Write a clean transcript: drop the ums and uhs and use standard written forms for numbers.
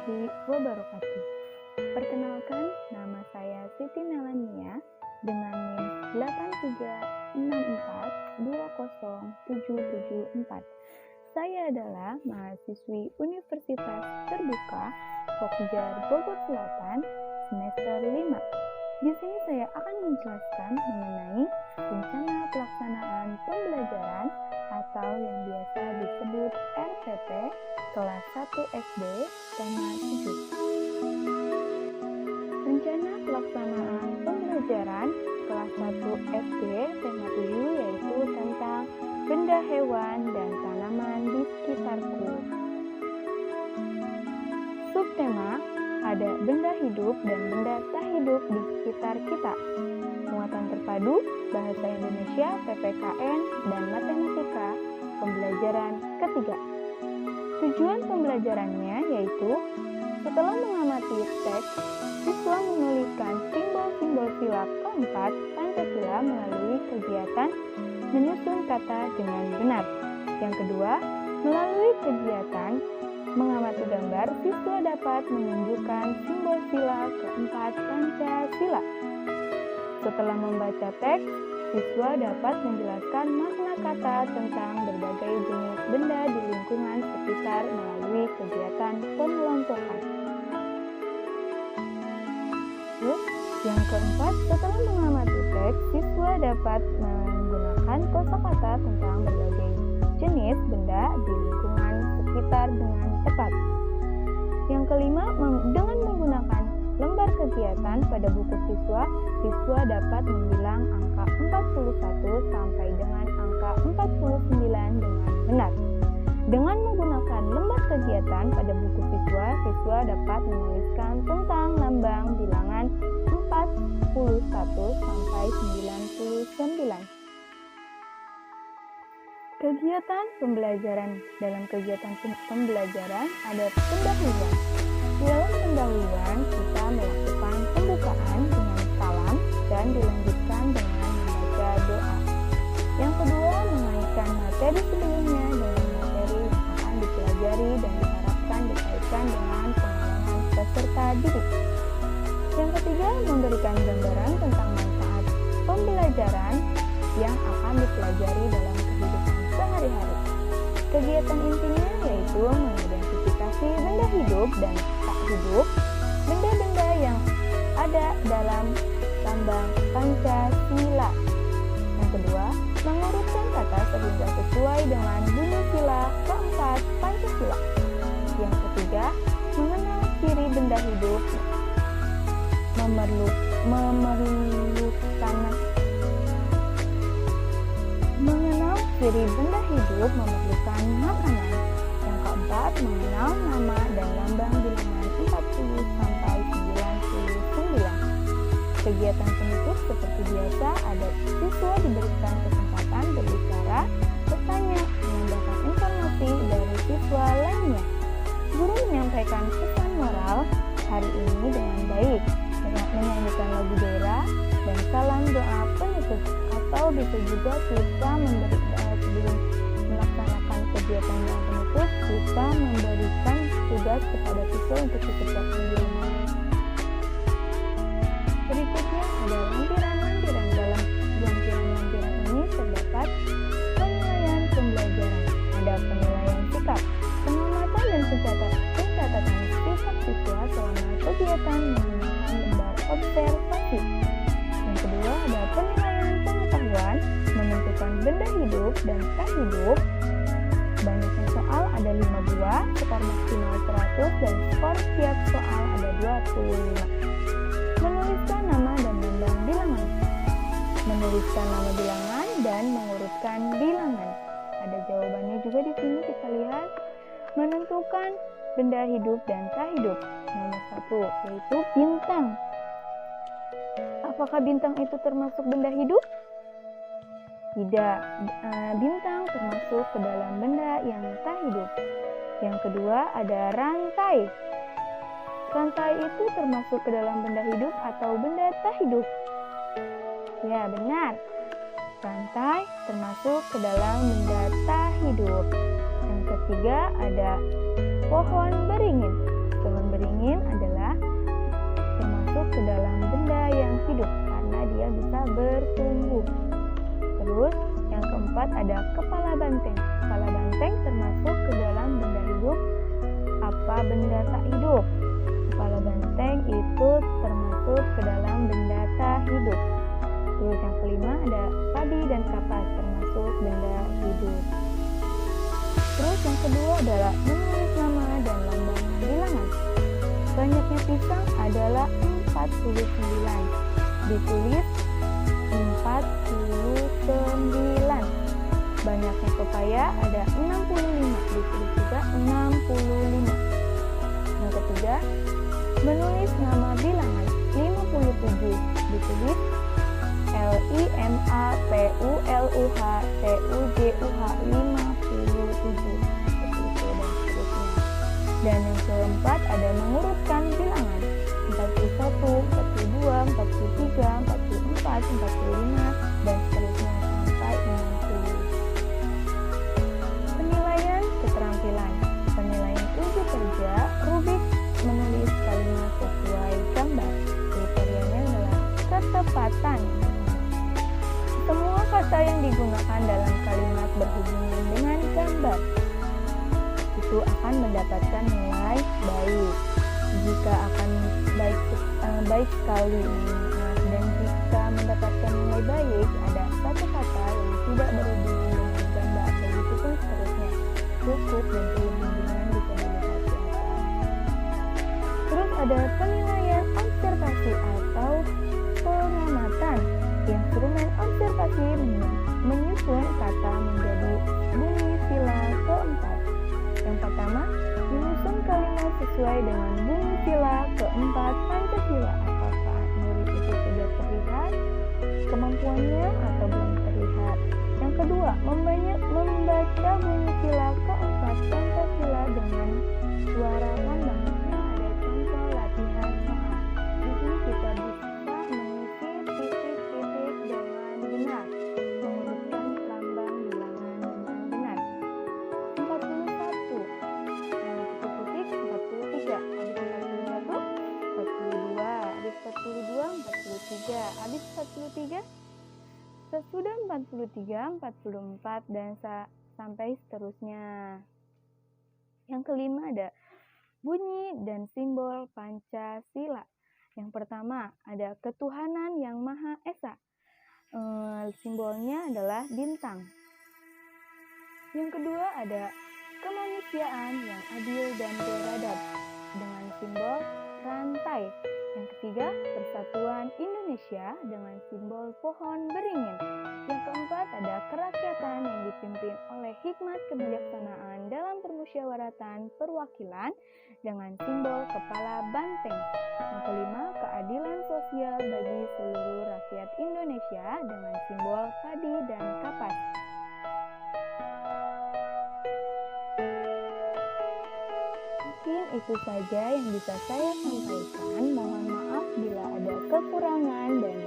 warahmatullahi wabarakatuh. Perkenalkan, nama saya Siti Melania dengan NIM 836420774. Saya adalah mahasiswi Universitas Terbuka Pokjar Bogor Selatan semester 5. Di sini saya akan menjelaskan mengenai rencana pelaksanaan pembelajaran atau yang biasa disebut RPP kelas 1 SD tema 7. Rencana pelaksanaan pembelajaran kelas 1 SD tema 7 yaitu tentang benda hewan dan tanaman di sekitarku. Subtema ada benda hidup dan benda tak hidup di sekitar kita. Muatan terpadu Bahasa Indonesia PPKN dan Matematika pembelajaran ketiga. Tujuan pembelajarannya yaitu setelah mengamati teks, siswa menuliskan simbol-simbol sila keempat Pancasila melalui kegiatan menyusun kata dengan benar. Yang kedua, melalui kegiatan mengamati gambar, siswa dapat menunjukkan simbol sila keempat Pancasila. Setelah membaca teks, siswa dapat menjelaskan makna kata tentang berbagai jenis benda di lingkungan sekitar melalui kegiatan pengelompokan. Terus, yang keempat, setelah mengamati teks, siswa dapat menggunakan kosakata tentang berbagai jenis benda di lingkungan sekitar dengan tepat. Yang kelima, dengan menggunakan lembar kegiatan pada buku siswa, siswa dapat membilang angka 41 sampai dengan angka 49 dengan benar. Dengan menggunakan lembar kegiatan pada buku siswa, siswa dapat menuliskan tentang lambang bilangan 41 sampai 99. Kegiatan pembelajaran. Dalam kegiatan pembelajaran ada pendahuluan. Di dalam pendahuluan kita melakukan pembukaan dengan salam dan dilanjutkan dengan membaca doa. Yang kedua, mengaitkan materi sebelumnya dengan materi yang akan dipelajari dan diharapkan dikaitkan dengan pengalaman peserta didik. Yang ketiga, memberikan gambaran tentang manfaat pembelajaran yang akan dipelajari dalam kehidupan sehari-hari. Kegiatan intinya yaitu mengidentifikasi benda hidup dan tak hidup, benda-benda yang ada dalam lambang Pancasila. Yang kedua, mengurutkan kata sehingga sesuai dengan bunyi sila keempat Pancasila. Yang ketiga, mengenal ciri benda hidup memerlukan makanan. Yang keempat, mengenal nama dan lambang bilangan 40 sampai 99. Kegiatan penutup seperti biasa ada siswa diberikan kesempatan berbicara, bertanya, menambahkan informasi dari siswa lainnya. Guru menyampaikan pesan moral hari ini dengan baik, menyanyikan lagu daerah dan salam doa penutup, atau bisa juga kita sebelum melaksanakan kegiatan yang penutup, kita memberikan tugas kepada siswa untuk dikerjakan di rumah. Berikutnya ada lampiran-lampiran. Dalam lampiran-lampiran ini terdapat penilaian pembelajaran. Ada penilaian sikap, pengamatan dan pencatatan sifat siswa selama kegiatan menggunakan lembar observasi. Yang kedua ada penilaian pengetahuan, menentukan benda hidup dan tak hidup. Banyaknya soal ada 5 buah, skor maksimal 100 dan skor setiap soal ada 25. Menuliskan nama dan lambang bilangan. Menuliskan nama bilangan dan mengurutkan bilangan. Ada jawabannya juga di sini, kita lihat. Menentukan benda hidup dan tak hidup. Nomor 1 yaitu bintang. Apakah bintang itu termasuk benda hidup? Tidak, bintang termasuk ke dalam benda yang tak hidup. Yang kedua ada rantai. Rantai itu termasuk ke dalam benda hidup atau benda tak hidup? Ya, benar. Rantai termasuk ke dalam benda tak hidup. Yang ketiga ada pohon beringin. Pohon beringin beringin adalah termasuk ke dalam benda yang hidup karena dia bisa bertumbuh. Terus yang keempat ada kepala banteng. Kepala banteng termasuk ke dalam benda hidup. Apa benda tak hidup? Kepala banteng itu termasuk ke dalam benda tak hidup. Terus yang kelima ada padi dan kapas termasuk benda hidup. Terus yang kedua adalah menulis nama dan lambang bilangan. Banyaknya pisang adalah 49. Ditulis 49. Banyaknya pepaya ada 65. Ditulis juga 65. Yang ketiga, menulis nama bilangan 57. Ditulis LIMAPULUH TUJUH 57. Dan yang keempat ada mengurutkan bilangan 41, 42, 43, 44, 45 dan seterusnya sampai 60. Penilaian keterampilan. Penilaian uji kerja Rubik menulis kalimat sesuai gambar. Kriterianya adalah ketepatan. Semua kata yang digunakan dalam kalimat berhubungan dengan gambar itu akan mendapatkan nilai baik. Jika akan baik sekali, dan jika mendapatkan nilai baik ada satu kata yang tidak berhubungan dengan gambar, begitu pun seterusnya. Cukup dan bimbingan bisa dilihat di atas. Terus ada penilaian observasi atau pengamatan. Instrumen observasi menyusun kata menjadi bunyi sila keempat. Yang pertama, menyusun kalimat sesuai dengan bunyi sila keempat Pancasila. Apakah murid itu sudah terlihat kemampuannya atau belum terlihat? Yang kedua, membaca bunyi sila keempat Pancasila dengan suara lambang. Ada contoh latihan soal. Di sini kita bisa mengisi titik-titik dengan benar, mengurutkan lambang bilangan dengan benar. 41, titik-titik 43, habis 41, 42, 43, habis 43, sesudah 43, 44 dan sampai seterusnya. Yang kelima ada bunyi dan simbol Pancasila. Yang pertama ada ketuhanan yang Maha Esa. Simbolnya adalah bintang. Yang kedua ada kemanusiaan yang adil dan beradab dengan simbol rantai. Yang ketiga, persatuan Indonesia dengan simbol pohon beringin. Yang keempat, ada kerakyatan yang dipimpin oleh hikmat kebijaksanaan dalam permusyawaratan perwakilan dengan simbol kepala banteng. Yang kelima, keadilan sosial bagi seluruh rakyat Indonesia dengan simbol padi dan kapas. Mungkin itu saja yang bisa saya sampaikan. Mohon maaf bila ada kekurangan dan